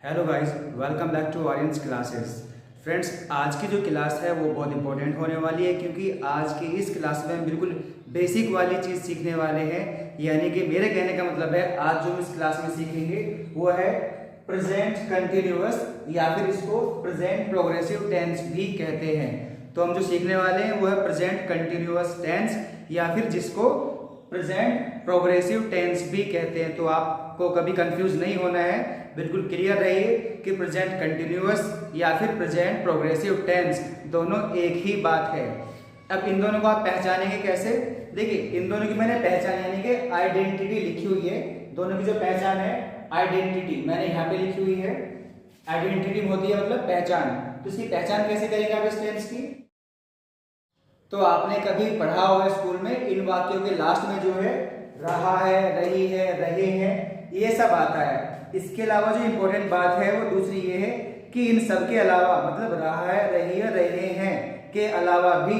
Hello guys, welcome back to Aryan's classes. Friends, आज की जो क्लास है वो बहुत इंपॉर्टेंट होने वाली है क्योंकि आज की इस क्लास में हम बिल्कुल बेसिक वाली चीज़ सीखने वाले हैं। यानी कि मेरे कहने का मतलब है आज जो हम इस क्लास में सीखेंगे वो है प्रेजेंट कंटिन्यूअस या फिर इसको प्रेजेंट प्रोग्रेसिव टेंस भी कहते हैं। तो हम जो सीखने वाले हैं वो है प्रेजेंट कंटिन्यूअस टेंस या फिर जिसको प्रेजेंट प्रोग्रेसिव टेंस भी कहते हैं। तो आपको कभी कंफ्यूज नहीं होना है, बिल्कुल क्लियर रहिए कि प्रेजेंट कंटिन्यूअस या फिर प्रेजेंट प्रोग्रेसिव टेंस दोनों एक ही बात है। अब इन दोनों को आप पहचानेंगे कैसे? देखिए, इन दोनों की मैंने पहचान यानी कि आइडेंटिटी लिखी हुई है। दोनों की जो पहचान है आइडेंटिटी मैंने यहाँ पे लिखी हुई है। आइडेंटिटी होती है मतलब पहचान। तो इसकी पहचान कैसे करेंगे आप इस टेंस की? तो आपने कभी पढ़ा होगा स्कूल में इन वाक्यों के लास्ट में जो है रहा है, रही है, रहे हैं, ये सब आता है। इसके अलावा जो इंपॉर्टेंट बात है वो दूसरी ये है कि इन सब के अलावा मतलब रहा है, रही है, रहे हैं के अलावा भी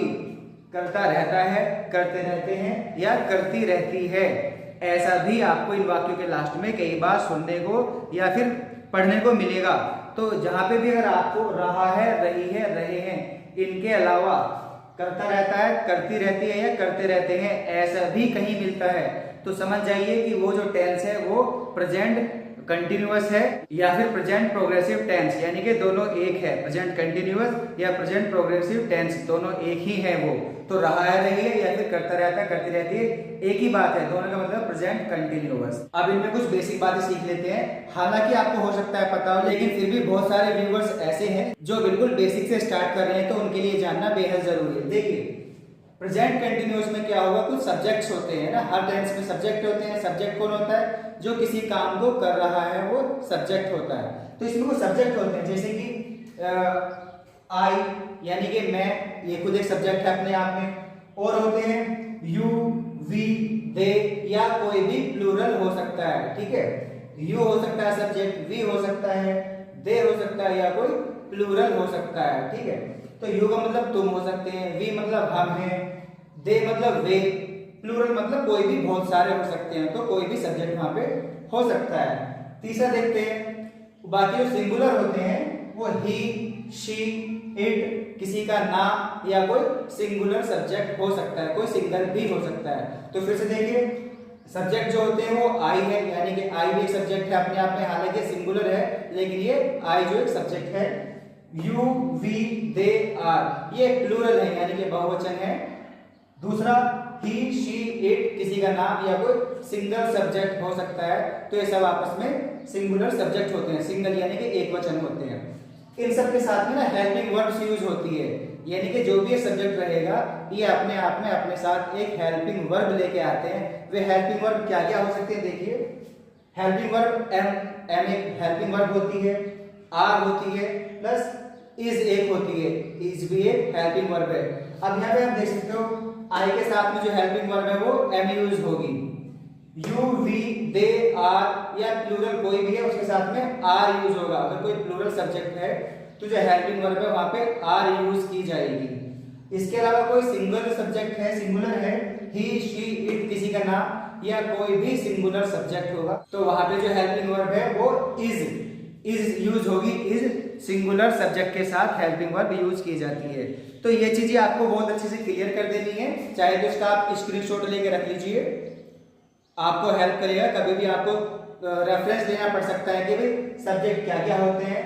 करता रहता है, करते रहते हैं या करती रहती है, ऐसा भी आपको इन वाक्यों के लास्ट में कई बार सुनने को या फिर पढ़ने को मिलेगा। तो जहां पे भी अगर आपको रहा है, रही है, रहे हैं इनके अलावा करता रहता है, करती रहती है या करते रहते हैं ऐसा भी कहीं मिलता है, तो समझ जाइए कि वो जो टेंस है वो प्रेजेंट कंटिन्यूअस है या फिर प्रेजेंट प्रोग्रेसिव टेंस, यानी कि दोनों एक है। प्रेजेंट कंटिन्यूअस या प्रेजेंट प्रोग्रेसिव टेंस दोनों एक ही है। वो तो रहा है, रही है या फिर करता रहता है, करती रहती है, एक ही बात है। दोनों का मतलब प्रेजेंट कंटिन्यूअस। अब इनमें कुछ बेसिक बातें सीख लेते हैं। हालांकि आपको हो सकता है पता हो, लेकिन फिर भी बहुत सारे व्यूअर्स ऐसे हैं जो बिल्कुल बेसिक से स्टार्ट कर रहे हैं, तो उनके लिए जानना बेहद जरूरी है। देखिए, प्रेजेंट कंटिन्यूअस में क्या होगा, कुछ सब्जेक्ट्स होते हैं ना, हर टेंस में सब्जेक्ट होते हैं। सब्जेक्ट कौन होता है? जो किसी काम को कर रहा है वो सब्जेक्ट होता है। तो इसमें कुछ सब्जेक्ट होते हैं जैसे कि आई यानी कि मैं, ये खुद एक सब्जेक्ट है अपने आप में। और होते हैं यू, वी, दे या कोई भी प्लूरल हो सकता है। ठीक है, यू हो सकता है सब्जेक्ट, वी हो सकता है, दे हो सकता है या कोई प्लूरल हो सकता है। ठीक है, तो यू का मतलब तुम हो सकते हैं, वी मतलब हम हैं, दे मतलब वे, प्लूरल मतलब कोई भी बहुत सारे हो सकते हैं। तो कोई भी सब्जेक्ट वहां पे हो सकता है। तीसरा देखते हैं, बाकी जो सिंगुलर होते हैं वो ही, शी, इट, किसी का नाम या कोई सिंगुलर सब्जेक्ट हो सकता है, कोई सिंगल भी हो सकता है। तो फिर से देखिए, सब्जेक्ट जो होते हैं वो आई है, यानी कि आई भी एक सब्जेक्ट है अपने आप में, हालांकि सिंगुलर है लेकिन ये आई जो एक सब्जेक्ट है। यू, वी, दे, आर ये प्लूरल है यानी कि बहुवचन है। दूसरा ही, शी, इट किसी का नाम या कोई सिंगल सब्जेक्ट हो सकता है। तो ये सब आपस में सिंगुलर सब्जेक्ट होते हैं, सिंगल यानी कि एक वचन होते हैं। इन सब के साथ में ना हेल्पिंग वर्ब्स यूज होती है, यानी कि जो भी सब्जेक्ट रहेगा ये अपने आप में अपने साथ एक हेल्पिंग वर्ब लेके आते हैं। वे हेल्पिंग वर्ब क्या क्या हो सकते हैं? देखिए, हेल्पिंग वर्ब एम एक हेल्पिंग वर्ब होती है, आर होती है, प्लस इज एक होती है, इज भी एक हेल्पिंग वर्ब है। अब यहाँ पे आप देख सकते हो आई के साथ में जो हेल्पिंग वर्ब है वो एम यूज होगी। यू, वी, दे, आर या प्लूरल कोई भी है उसके साथ में आर यूज होगा। अगर कोई प्लूरल सब्जेक्ट है तो जो हेल्पिंग वर्ब है वहां पे आर यूज की जाएगी। इसके अलावा कोई सिंगल सब्जेक्ट है, सिंगुलर है, ही, शी, इट किसी का नाम या कोई भी सिंगुलर सब्जेक्ट होगा, तो वहां पे जो हेल्पिंग वर्ब है वो इज यूज होगी। इज सिंगुलर सब्जेक्ट के साथ हेल्पिंग वर्ब यूज की जाती है। तो ये चीजें आपको बहुत अच्छे से क्लियर कर देनी है, चाहे तो इसका आप स्क्रीनशॉट लेके रख लीजिए, आपको हेल्प करेगा। कभी भी आपको रेफरेंस देना पड़ सकता है कि भाई सब्जेक्ट क्या क्या होते हैं,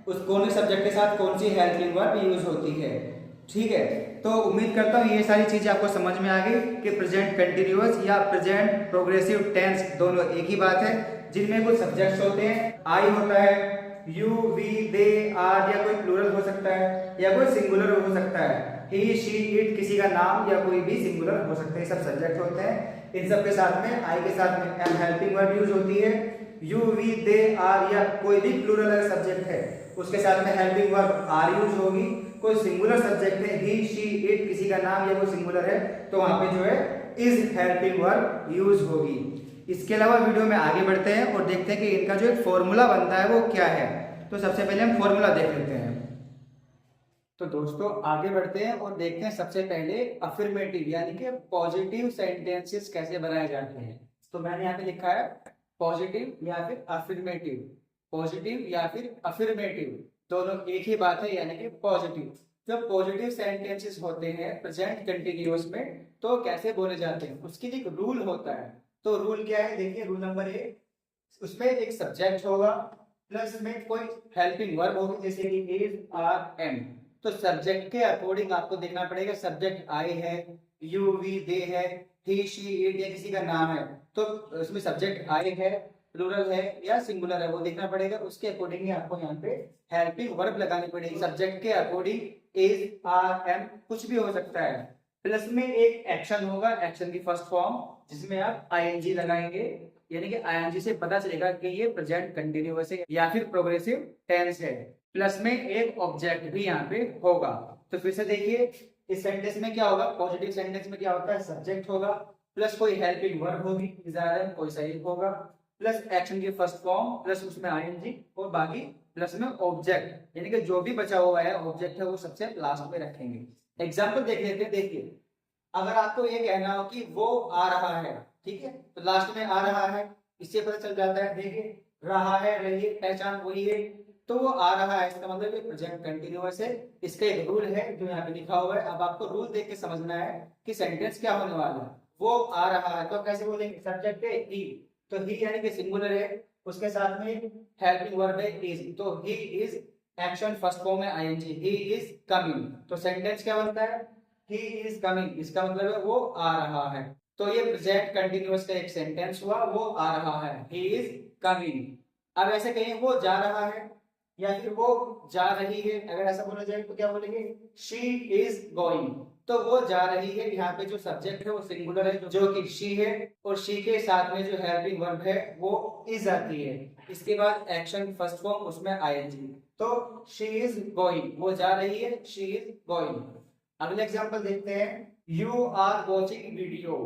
उस कौन से सब्जेक्ट के साथ कौन सी हेल्पिंग वर्ब यूज होती है। ठीक है, तो उम्मीद करता हूँ ये सारी चीजें आपको समझ में आ गई कि प्रेजेंट कंटिन्यूअस या प्रेजेंट प्रोग्रेसिव टेंस दोनों एक ही बात है, जिनमें कुछ सब्जेक्ट्स होते हैं। आई होता है, यू, वी, दे, आर या कोई प्लूरल हो सकता है या कोई सिंगुलर हो सकता है, ही, शी, इट किसी का नाम या कोई भी सिंगुलर हो सकता है, सब सब्जेक्ट होते हैं। इन सब के साथ में आई के साथ में एम हेल्पिंग वर्ब यूज होती है। यू, वी, दे, आर या कोई भी प्लूरल अगर सब्जेक्ट है उसके साथ में हेल्पिंग वर्ब आर यूज होगी। कोई सिंगुलर सब्जेक्ट है, ही, शी, इट किसी का नाम या कोई सिंगुलर है, तो वहां पे जो है इज हेल्पिंग वर्ब यूज होगी। इसके अलावा वीडियो में आगे बढ़ते हैं और देखते हैं कि इनका जो एक फॉर्मूला बनता है वो क्या है। तो सबसे पहले हम फॉर्मूला देख लेते हैं। तो दोस्तों आगे बढ़ते हैं और देखते हैं सबसे पहले अफर्मेटिव यानी कि पॉजिटिव सेंटेंसेस कैसे बनाए जाते हैं। तो मैंने यहाँ पे लिखा है पॉजिटिव या फिर अफर्मेटिव। पॉजिटिव या फिर अफर्मेटिव, दोनों एक ही बात है, यानी कि पॉजिटिव। जब पॉजिटिव सेंटेंसेस होते हैं प्रेजेंट कंटिन्यूअस में तो कैसे बोले जाते हैं, उसके लिए एक रूल होता है। तो रूल क्या है, देखिए रूल नंबर 1, उसमें एक सब्जेक्ट होगा प्लस में कोई हेल्पिंग वर्ब होगी, जैसे कि इज, आर, एम। तो सब्जेक्ट के अकॉर्डिंग आपको देखना पड़ेगा, सब्जेक्ट आई है, यू, वी, दे है, ही, शी, इट या किसी का नाम है, तो उसमें सब्जेक्ट आई है, प्लूरल है या सिंगुलर है, वो देखना पड़ेगा। उसके अकॉर्डिंग ही आपको यहाँ पे हेल्पिंग वर्ब लगानी पड़ेगी। सब्जेक्ट के अकॉर्डिंग इज, आर, एम कुछ भी हो सकता है। प्लस में एक एक्शन होगा, एक्शन की फर्स्ट फॉर्म, जिसमें आप आईएनजी लगाएंगे, यानी कि आईएनजी से पता चलेगा कि ये प्रेजेंट कंटिन्यूअस है या फिर प्रोग्रेसिव टेंस है। प्लस में एक ऑब्जेक्ट भी यहाँ पे होगा। तो फिर से देखिए, इस सेंटेंस में क्या होगा, पॉजिटिव सेंटेंस में क्या होता है, सब्जेक्ट होगा प्लस कोई हेल्पिंग वर्ब होगी, कोई सही होगा, प्लस एक्शन की फर्स्ट फॉर्म, प्लस उसमें आईएनजी और बाकी प्लस में ऑब्जेक्ट, यानी कि जो भी बचा हुआ है ऑब्जेक्ट है वो सबसे लास्ट में रखेंगे। एग्जाम्पल देख लेते हैं। देखिए, अगर आपको ये कहना हो कि वो आ रहा है, ठीक है, तो लास्ट में आ रहा है, इससे पता चल जाता है। देखिए, रहा है, रही है, पहचान वही है, तो वो आ रहा है, इसका मतलब ये प्रेजेंट कंटिन्यूअस है। इसका एक रूल है जो यहाँ पे लिखा हुआ है। अब आपको रूल देख के समझना है कि सेंटेंस क्या होने वाला है। वो आ रहा है तो कैसे बोलेंगे, सब्जेक्ट है ही, तो ही यानी कि सिंगुलर है, उसके साथ में हेल्पिंग वर्ब है इज, तो he is, action first form है आईएनजी, ही इज कमिंग, तो सेंटेंस क्या बनता है, ही इज कमिंग, इसका मतलब है वो आ रहा है। तो ये प्रेजेंट कंटिन्यूअस का एक सेंटेंस हुआ, वो आ रहा है, ही इज कमिंग। अब ऐसे कहें वो जा रहा है या फिर वो जा रही है, अगर ऐसा बोला जाए तो क्या बोलेंगे, शी इज गोइंग, तो वो जा रही है, यहाँ पे जो सब्जेक्ट है वो सिंगुलर है जो कि शी है, और शी के साथ में जो हेल्पिंग वर्ब है वो इज आती है। इसके बाद एक्शन फर्स्ट फॉर्म, उसमें आईएनजी, तो शी इज गोइंग, वो जा रही है, शी इज गोइंग। अगले एग्जांपल देखते हैं, you are watching video.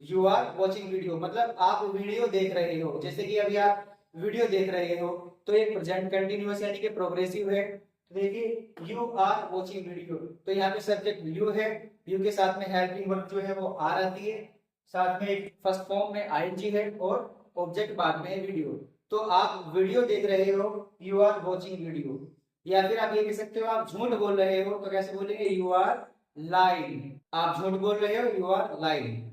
You are watching video मतलब आप वीडियो देख रहे हो, जैसे कि अभी आप वीडियो देख रहे हो, तो ये प्रेजेंट कंटिन्यूअस यानी कि प्रोग्रेसिव है। तो देखिए, यू आर वॉचिंग वीडियो, तो यहाँ पे सब्जेक्ट यू है, यू के साथ में हेल्पिंग वर्ब जो है वो आर आती है, साथ में फर्स्ट फॉर्म में आईएनजी है और ऑब्जेक्ट बाद में है वीडियो। तो आप वीडियो देख रहे हो, यू आर वॉचिंग वीडियो। या फिर आप ये कह सकते हो आप झूठ बोल रहे हो, तो कैसे बोलेंगे, यू आर लाइंग, आप झूठ बोल रहे हो, यू आर लाइंग।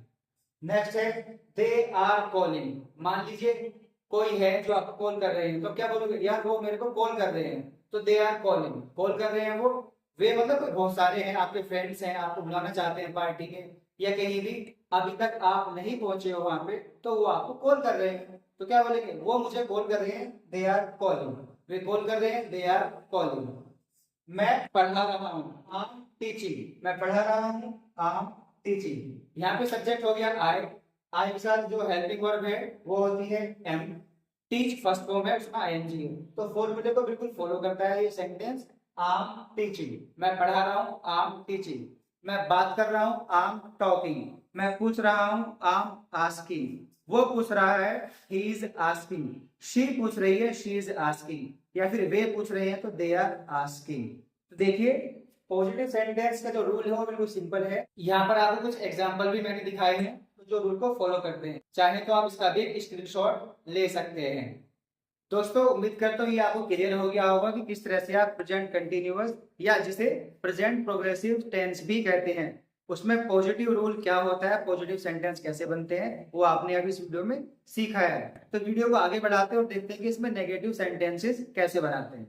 नेक्स्ट है, दे आर कॉलिंग। मान लीजिए कोई है जो आपको कॉल कर रहे हैं, तो क्या बोलोगे, यार वो मेरे को कॉल कर रहे हैं, तो दे आर कॉलिंग, कॉल कर रहे हैं वो, वे मतलब बहुत सारे हैं, आपके फ्रेंड्स हैं, आपको बुलाना चाहते हैं पार्टी के या कहीं भी, अभी तक आप नहीं पहुंचे हो वहां पे, तो वो आपको कॉल कर रहे हैं, तो क्या बोलेंगे, वो मुझे कॉल कर रहे हैं, दे आर कॉलिंग, वे कॉल कर रहे हैं, दे आर कॉलिंग। मैं पढ़ा रहा हूँ, आई एम टीचिंग, मैं पढ़ा रहा हूँ, आई एम टीचिंग। यहाँ पे सब्जेक्ट हो गया आई, आई के साथ जो हेल्पिंग वर्ब है वो होती है एम, टीच फर्स्ट फॉर्म है, उसमें आईएनजी है, तो फॉर्मूले को बिल्कुल फॉलो करता है ये सेंटेंस। आई एम टीचिंग, मैं पढ़ा रहा हूँ, आई एम टीचिंग। मैं बात कर रहा हूँ, आई एम टॉकिंग। मैं पूछ रहा हूँ, आई एम आस्किंग। वो पूछ रहा है, ही इज आस्किंग। शी पूछ रही है, शी इज आस्किंग। या फिर वे पूछ रहे हैं तो दे आर आस्किंग। तो देखिए, पॉजिटिव सेंटेंस का जो रूल है वो बिल्कुल सिंपल है। यहाँ पर आपको कुछ एग्जांपल भी मैंने दिखाए हैं जो रूल को फॉलो करते हैं, चाहे तो आप इसका भी एक स्क्रीनशॉट ले सकते हैं। दोस्तों, उम्मीद करता हूँ ये आपको क्लियर हो गया होगा कि किस तरह से आप प्रेजेंट कंटिन्यूअस या जिसे प्रेजेंट प्रोग्रेसिव टेंस भी कहते हैं, उसमें पॉजिटिव रूल क्या होता है, पॉजिटिव सेंटेंस कैसे बनते हैं, वो आपने अभी इस वीडियो में सीखा है। तो वीडियो को आगे बढ़ाते हैं और देखते हैं कि इसमें नेगेटिव सेंटेंसेस कैसे बनाते हैं।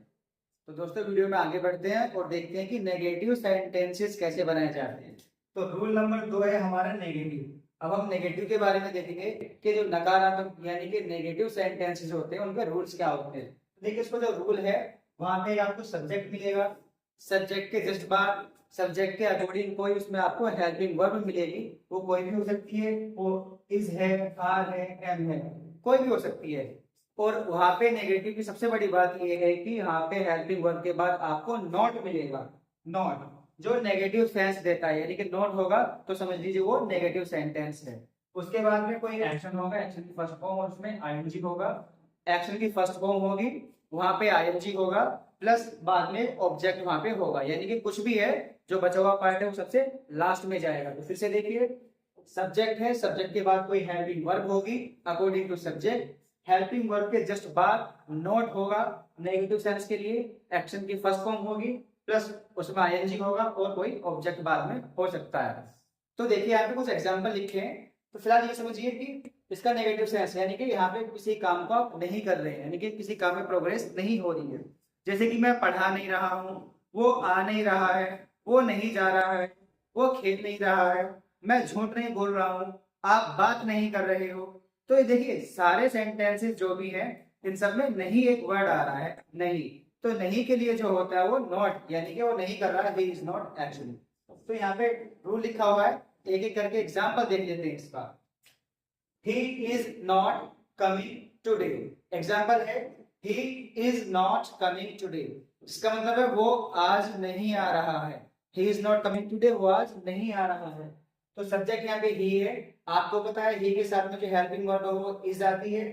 तो दोस्तों, वीडियो में आगे बढ़ते हैं और देखते हैं कि नेगेटिव सेंटेंसेस कैसे बनाए जाते हैं। तो रूल नंबर 2 है हमारा नेगेटिव। अब हम नेगेटिव के बारे में देखेंगे कि जो नकारात्मक यानी कि नेगेटिव सेंटेंसेस होते हैं उनके रूल्स क्या होते हैं। देखिए, इसको जो रूल है वहां पे आपको सब्जेक्ट मिलेगा, सब्जेक्ट के जस्ट बाद सब्जेक्ट के अकॉर्डिंग कोई उसमें आपको हेल्पिंग वर्ब मिलेगी, वो कोई भी हो सकती है, वो इज है, आर है, एम है, कोई भी हो सकती है। और वहां पे नेगेटिव की सबसे बड़ी बात यह है कि यहाँ पे हेल्पिंग वर्ब के बाद आपको नॉट मिलेगा, नॉट, जो नेगेटिव सेंस देता है, यानी कि नॉट होगा तो समझ लीजिए वो नेगेटिव सेंटेंस है। उसके बाद में कोई एक्शन होगा, एक्शन की फर्स्ट फॉर्म और उसमें आईएनजी होगा, एक्शन की फर्स्ट फॉर्म होगी, वहां पे आईएनजी होगा, प्लस बाद में ऑब्जेक्ट वहां पे होगा, यानी कि कुछ भी है जो बचा हुआ पार्ट है वो सबसे लास्ट में जाएगा। तो फिर से देखिए, सब्जेक्ट है, सब्जेक्ट के बाद कोई हेल्पिंग वर्ब होगी according to subject, helping verb के जस्ट बाद नॉट होगा नेगेटिव सेंस के लिए, एक्शन की फर्स्ट फॉर्म होगी प्लस उसमें आईएनजी होगा और कोई ऑब्जेक्ट बाद में हो सकता है। तो देखिए यहाँ पे कुछ एग्जांपल लिखे हैं। तो फिलहाल ये समझिए कि इसका नेगेटिव सेंस यानी कि यहाँ पे किसी काम को आप नहीं कर रहे हैं, यानी कि किसी काम में प्रोग्रेस नहीं हो रही है। जैसे कि मैं पढ़ा नहीं रहा हूँ, वो आ नहीं रहा है, वो नहीं जा रहा है, वो खेल नहीं रहा है, मैं झूठ नहीं बोल रहा हूँ, आप बात नहीं कर रहे हो। तो ये देखिए सारे सेंटेंसेस जो भी हैं इन सब में नहीं एक वर्ड आ रहा है, नहीं। तो नहीं के लिए जो होता है वो नॉट, यानी कि वो नहीं कर रहा है, ही इज नॉट एक्चुअली। तो यहाँ पे रूल लिखा हुआ है, एक एक करके एग्जाम्पल देख लेते हैं इसका। He is not coming today, example है he is not coming today. इसका मतलब है वो आज नहीं आ रहा है, he is not coming today, वो आज नहीं आ रहा है। तो सब्जेक्ट यहाँ पे ही है, आपको पता है ही के साथ में जो हेल्पिंग वर्ब है वो इज आती है।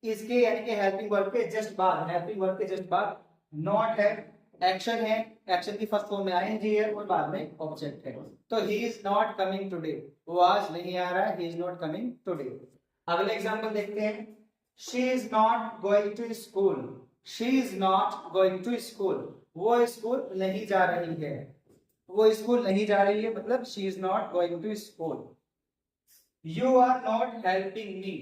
इसके यानी कि हेल्पिंग वर्ब के जस्ट बाद, हेल्पिंग वर्ब के जस्ट बाद नॉट है, एक्शन है, एक्शन की फर्स्ट फॉर्म में आईएनजी है और बाद में ऑब्जेक्ट है। तो he is not coming today, वो आज नहीं आ रहा है, he is not coming today. अगले एग्जांपल देखते हैं। She is not going to school, she is not going to school, वो स्कूल नहीं जा रही है, वो स्कूल नहीं जा रही है, मतलब she is not going to school. You are not helping me,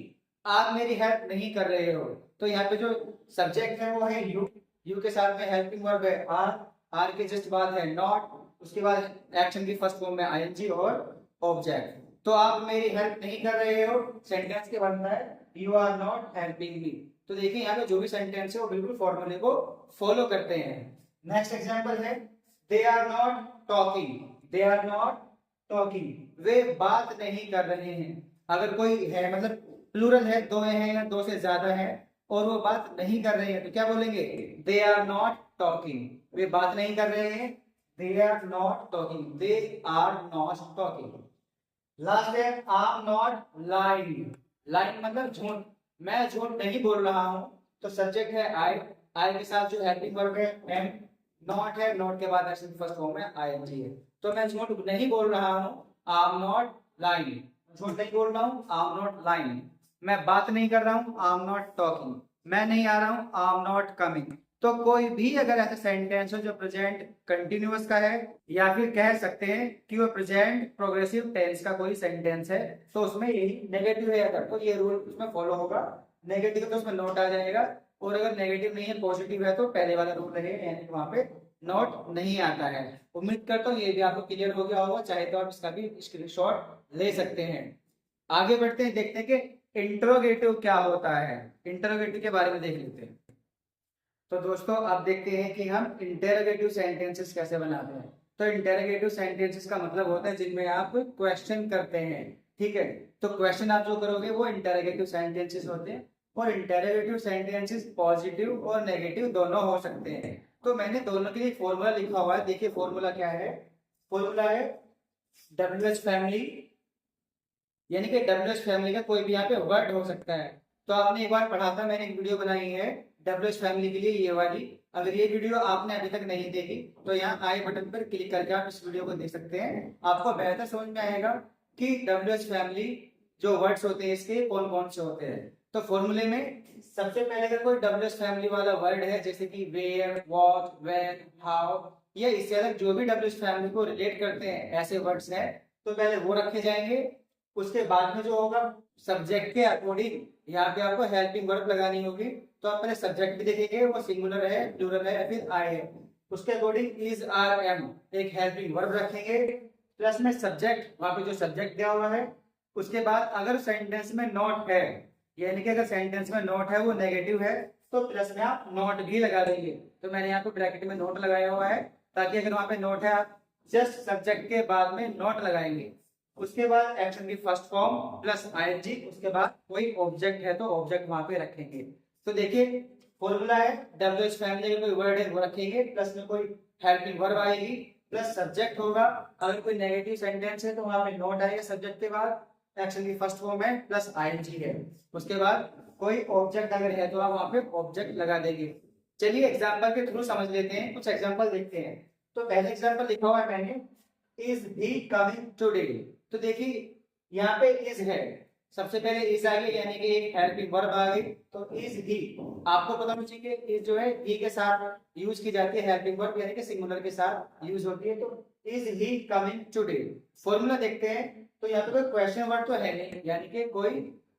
आप मेरी हेल्प नहीं कर रहे हो। तो यहाँ पे जो सब्जेक्ट है वो है यू, यू के साथ में हेल्पिंग वर्ब है आर, आर के जस्ट बाद है नॉट, उसके बाद एक्शन की फर्स्ट फॉर्म में आईएनजी और ऑब्जेक्ट। तो आप मेरी हेल्प नहीं कर रहे हो, सेंटेंस के बनता है you are not helping me. तो देखिए यहाँ पे जो भी सेंटेंस है वो बिल्कुल फॉर्मूले को फॉलो करते हैं। नेक्स्ट एग्जांपल है they are not talking, they are not talking, वे बात नहीं कर रहे हैं। अगर कोई है मतलब प्लूरल है, दो है या दो से ज्यादा है और वो बात नहीं कर रहे हैं तो क्या बोलेंगे, दे आर नॉट टॉकिंग, वे बात नहीं कर रहे हैं, they are not talking, they are not talking. Last है I am not lying, lying मतलब झूठ, मैं झूठ नहीं बोल रहा हूं। तो सब्जेक्ट है आई, आई के साथ जो हेल्पिंग वर्ब है एम, नॉट है, नॉट के बाद एक्शन फर्स्ट फॉर्म में आईएनजी है। तो मैं झूठ नहीं बोल रहा हूं, आई एम नॉट लाइंग, झूठ नहीं बोल रहा हूं, आई एम नॉट लाइंग। मैं बात नहीं कर रहा हूं, आई एम नॉट टॉकिंग। मैं नहीं आ रहा हूं, आई एम नॉट कमिंग। तो कोई भी अगर ऐसा सेंटेंस हो जो प्रेजेंट कंटिन्यूअस का है या फिर कह सकते हैं कि वो प्रेजेंट प्रोग्रेसिव टेंस का कोई सेंटेंस है तो उसमें यही नेगेटिव है अगर, तो ये रूल उसमें फॉलो होगा। नेगेटिव तो उसमें नोट आ जाएगा और अगर नेगेटिव नहीं है पॉजिटिव है तो पहले वाला रूल रहेगा, यानी कि वहां पे नोट नहीं आता है। उम्मीद करता हूँ ये भी आपको क्लियर हो गया होगा, चाहे तो आप इसका भी स्क्रीनशॉट ले सकते हैं। आगे बढ़ते हैं, देखते हैं कि इंटरोगेटिव क्या होता है। इंटरोगेटिव के बारे में देख लेते हैं। तो दोस्तों आप देखते हैं कि हम इंटेरोगेटिव सेंटेंसेस कैसे बनाते हैं। तो इंटेरोगेटिव सेंटेंसेस का मतलब होता है जिनमें आप क्वेश्चन करते हैं, ठीक है। तो क्वेश्चन आप जो करोगे वो इंटेरोगेटिव सेंटेंसेस होते हैं और इंटेरोगेटिव सेंटेंसेस पॉजिटिव और नेगेटिव दोनों हो सकते हैं। तो मैंने दोनों के लिए फॉर्मूला लिखा हुआ है, देखिए फॉर्मूला क्या है। फॉर्मूला है WH फैमिली, यानी कि WH फैमिली का कोई भी यहाँ पे वर्ड हो सकता है। तो आपने एक बार पढ़ा था, मैंने एक वीडियो बनाई है WH फैमिली के लिए ये वाली। अगर ये वीडियो आपने अभी तक नहीं देखी तो यहाँ आई बटन पर क्लिक करके आप इस वीडियो को देख सकते हैं, आपको बेहतर समझ में आएगा कि WH फैमिली जो वर्ड्स होते हैं इसके कौन कौन से होते हैं। तो फॉर्मूले में सबसे पहले अगर कोई WH फैमिली वाला वर्ड है जैसे कि वेयर, व्हाट, व्हेन, हाउ या इससे अलग जो भी WH फैमिली को रिलेट करते हैं ऐसे वर्ड्स हैं तो पहले वो रखे जाएंगे। उसके बाद में जो होगा सब्जेक्ट के अकॉर्डिंग यहाँ पे आपको हेल्पिंग वर्ब लगानी होगी। तो आप पहले सब्जेक्ट भी देखेंगे वो सिंगुलर है, प्लूरल है, फिर आई है। उसके अकॉर्डिंग इज, आर, एम एक हेल्पिंग वर्ब रखेंगे प्लस में सब्जेक्ट, वहां पे जो सब्जेक्ट दिया हुआ है। उसके बाद अगर सेंटेंस में नॉट है, यानी कि अगर सेंटेंस में नॉट है वो नेगेटिव है तो प्लस में आप नॉट भी लगा देंगे। तो मैंने यहाँ पे ब्रैकेट में नॉट लगाया हुआ है ताकि अगर वहां पे नॉट है आप जस्ट सब्जेक्ट के बाद में नॉट लगाएंगे। उसके बाद एक्शन की फर्स्ट फॉर्म प्लस आईएनजी, उसके बाद कोई ऑब्जेक्ट है तो ऑब्जेक्ट वहां पे रखेंगे। तो देखिए फॉर्मूला है WH फैमिली का कोई वर्ड है वो रखेंगे प्लस में कोई हेल्पिंग वर्ब आएगी प्लस सब्जेक्ट होगा। अगर कोई नेगेटिव सेंटेंस है तो वहां पे नॉट आएगा सब्जेक्ट के बाद, एक्शन की फर्स्ट फॉर्म है प्लस आईएनजी है। उसके बाद कोई ऑब्जेक्ट अगर है तो आप वहां पे ऑब्जेक्ट लगा देंगे। चलिए एग्जाम्पल के थ्रू समझ लेते हैं, कुछ एग्जाम्पल देखते हैं। तो पहले एग्जाम्पल लिखा हुआ है मैंने, इज ही कमिंग टुडे। तो देखिए यहाँ पे इज है, सबसे पहले इज आ गई, यानी कि एक हेल्पिंग वर्ब आ गई। तो इज ही, आपको पता होना चाहिए कि इज जो है ही के साथ यूज की जाती है, हेल्पिंग वर्ब यानी कि सिंगुलर के साथ यूज होती है। तो is he coming today. Formula देखते हैं, तो यहाँ पे कोई क्वेश्चन वर्ड तो है नहीं, यानी कि कोई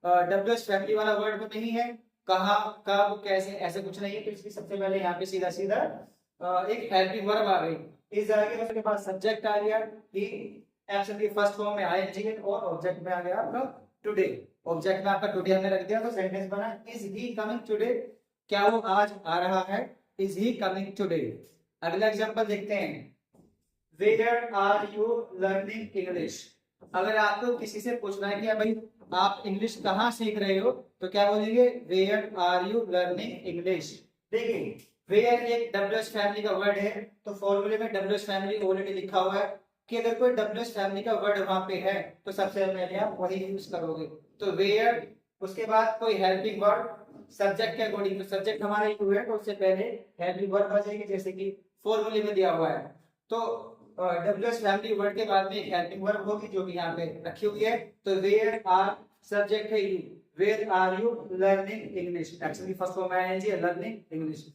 डब्ल्यूएच फैमिली वाला वर्ड तो नहीं है, कहाँ कब कैसे ऐसे कुछ नहीं है। तो इसकी सबसे पहले यहाँ पे सीधा सीधा एक हेल्पिंग वर्ब आ गई, इज आ गई, उसके बाद सब्जेक्ट आ गया ही, एक्शन की फर्स्ट फॉर्म में आईएनजी, और ऑब्जेक्ट में आ गया आपका टुडे। ऑब्जेक्ट में आपका टुडे हमने रख दिया, तो सेंटेंस बना इज ही कमिंग टुडे, क्या वो आज आ रहा है, इज ही कमिंग टुडे। अगला एग्जांपल देखते हैं, where are you learning English. अगर आपको किसी से पूछना है कि भाई आप इंग्लिश कहाँ सीख रहे हो, तो क्या बोलेंगे, where are you learning English. देखिए वेयर एक डब्ल्यूएच फैमिली का वर्ड है, तो फॉर्मूले में डब्ल्यूएच फैमिली ऑलरेडी लिखा हुआ है कि अगर कोई डब्ल्यूएच फैमिली का वर्ड वहां पे है तो सबसे पहले आप वही यूज करोगे। तो वेयर, उसके बाद कोई हेल्पिंग वर्ड सब्जेक्ट के अकॉर्डिंग, तो सब्जेक्ट हमारा यू है तो उससे पहले हेल्पिंग वर्ड आ जाएगी, जैसे कि फॉर्मूले में दिया हुआ है। तो डब्ल्यूएच फैमिली वर्ड के बाद में एक हेल्पिंग वर्ब होगी जो कि यहाँ पे रखी हुई है। तो वेयर आर सब्जेक्ट है you, where are you learning English, actually first form में आएंगे learning English.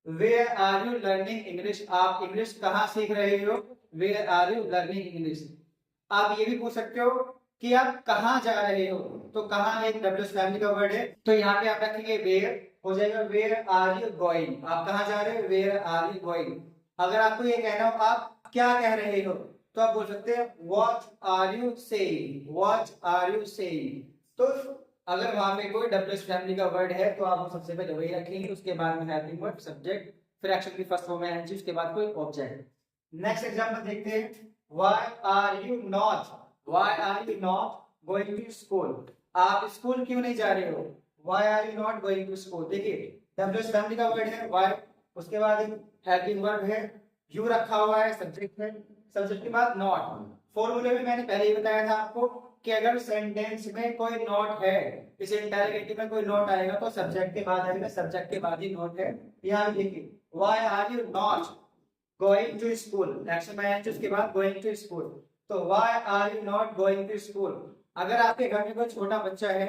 Where are you learning English, आप इंग्लिश कहाँ सीख रहे हो, where are you learning English. आप ये भी पूछ सकते हो कि आप कहाँ जा रहे हो, तो कहाँ एक डब्ल्यूएच फैमिली का वर्ड है, तो यहाँ पे आप रखेंगे वेयर, हो जाएगा वेयर आर यू गोइंग, आप कहाँ जा रहे हो, वेयर आर यू गोइंग। अगर आपको ये कहना हो आप क्या कह रहे हो, तो आप बोल सकते हैं what are you saying, what are you saying. तो अगर वहां पे कोई डब्ल्यूएच फैमिली का वर्ड है तो आप सबसे पहले वही रखेंगे, उसके बाद में हेल्पिंग वर्ड सब्जेक्ट, फिर एक्शन की फर्स्ट फॉर्म में एनजी, उसके बाद कोई ऑब्जेक्ट। नेक्स्ट एग्जांपल देखते हैं, why are you not, why are you not going to school, आप स्कूल क्यों नहीं जा रहे हो, why are you not going to school. देखिए डब्ल्यूएच फैमिली का वर्ड है व्हाई, उसके बाद हेल्पिंग वर्ब है, यू रखा हुआ है, सब्जेक्ट है, सब्जेक्ट के बाद नॉट। फॉर्मूले में मैंने पहले ही बताया था आपको कि अगर सेंटेंस में कोई नॉट है, इस इंटरोगेटिव में कोई नॉट आएगा तो सब्जेक्ट के बाद आएगा, सब्जेक्ट के बाद ही नॉट है। यहाँ देखिए why are you not going to school, action में है उसके बाद गोइंग टू स्कूल। तो why are you not going to school. अगर आपके घर में कोई छोटा बच्चा है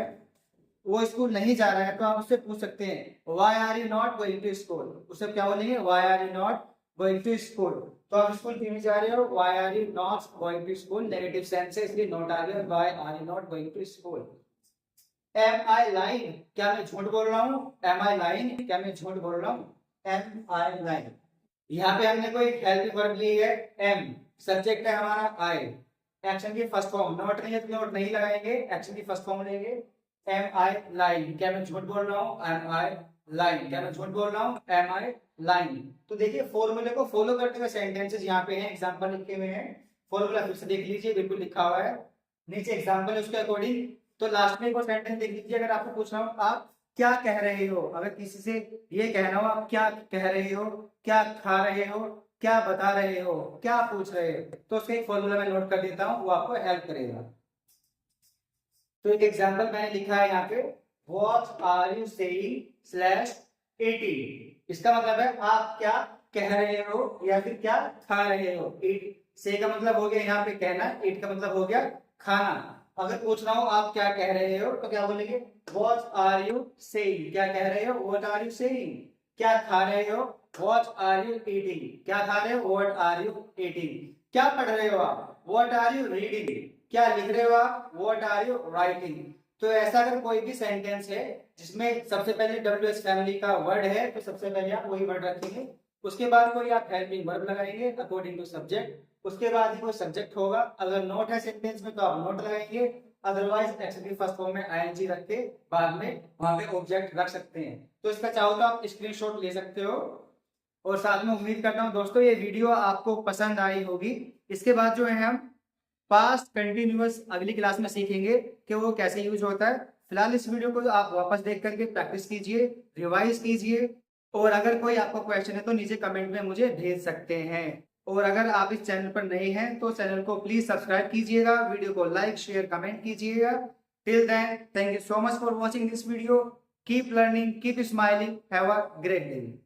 वो स्कूल नहीं जा रहा है तो आप उससे पूछ सकते हैं why are you not going to school, उससे क्या बोलेंगे, why are you not going to school. तो आप स्कूल क्यों नहीं जा रहे हो, why are you not going to school, negative sense है इसलिए नॉट आ गया, why are you not going to school. Am I lying, क्या मैं झूठ बोल रहा हूँ, एम आई लाइंग, क्या मैं झूठ बोल रहा हूँ, एम आई लाइंग। यहाँ पे हमने कोई हेल्पिंग वर्ब ली है एम, सब्जेक्ट है हमारा आई, एक्शन की फर्स्ट फॉर्म, नॉट नहीं है तो नॉट नहीं लगाएंगे, एक्शन की फर्स्ट फॉर्म लेंगे, एम आई लाइंग, क्या मैं झूठ बोल रहा हूँ, एम आई लाइंग, क्या मैं झूठ बोल रहा हूँ, एम आई लाइंग। तो देखिए फॉर्मूले को फॉलो करते हुए सेंटेंसेस यहाँ पे हैं, एग्जांपल लिखे हुए हैं, फॉर्मूला फिर से देख लीजिए, बिल्कुल लिखा हुआ है नीचे एग्जांपल है उसके अकॉर्डिंग। तो लास्ट में एक और सेंटेंस देख लीजिए, अगर आपको पूछना हो आप क्या कह रहे हो, अगर किसी से ये कहना हो आप क्या कह रहे हो, क्या खा रहे हो, क्या बता रहे हो, क्या पूछ रहे हो, तो उसका एक फॉर्मूला मैं नोट कर देता हूँ, वो आपको हेल्प करेगा। तो एक एग्जांपल मैंने लिखा है यहाँ पे, what are you saying slash 80, इसका मतलब है आप क्या कह रहे हो या फिर क्या खा रहे हो। ईट से का मतलब हो गया यहाँ पे कहना, ईट का मतलब हो गया खाना। अगर पूछ रहा हूँ आप क्या कह रहे हो तो क्या बोलेंगे, व्हाट आर यू सेइंग, क्या कह रहे हो, व्हाट आर यू सेइंग, क्या खा रहे हो, व्हाट आर यू ईटिंग, क्या खा रहे हो, व्हाट आर यू ईटिंग, क्या पढ़ रहे हो आप, व्हाट आर यू रीडिंग, क्या लिख रहे हो आप, व्हाट आर यू राइटिंग। तो ऐसा अगर कोई भी सेंटेंस है जिसमें सबसे पहले डब्ल्यूएच फैमिली का वर्ड है तो सबसे पहले आप वही वर्ड रखेंगे, उसके बाद कोई आप हेल्पिंग वर्ब लगाएंगे अकॉर्डिंग टू सब्जेक्ट, उसके बाद ही कोई सब्जेक्ट होगा, अगर नोट है सेंटेंस में तो आप नोट लगाएंगे, अदरवाइज एक्शन की फर्स्ट फॉर्म में आईएनजी रख के बाद में वहां पे ऑब्जेक्ट रख सकते हैं। तो इसका चाहो तो आप स्क्रीनशॉट ले सकते हो। और साथ में उम्मीद करता हूँ दोस्तों ये वीडियो आपको पसंद आई होगी। इसके बाद जो है हम पास्ट कंटिन्यूअस अगली क्लास में सीखेंगे कि वो कैसे यूज होता है। फिलहाल इस वीडियो को आप वापस देख करके प्रैक्टिस कीजिए, रिवाइज कीजिए, और अगर कोई आपको क्वेश्चन है तो नीचे कमेंट में मुझे भेज सकते हैं। और अगर आप इस चैनल पर नए हैं तो चैनल को प्लीज सब्सक्राइब कीजिएगा, वीडियो को लाइक शेयर कमेंट कीजिएगा। Till then thank you so much for watching this video. Keep learning, keep smiling, have a great day.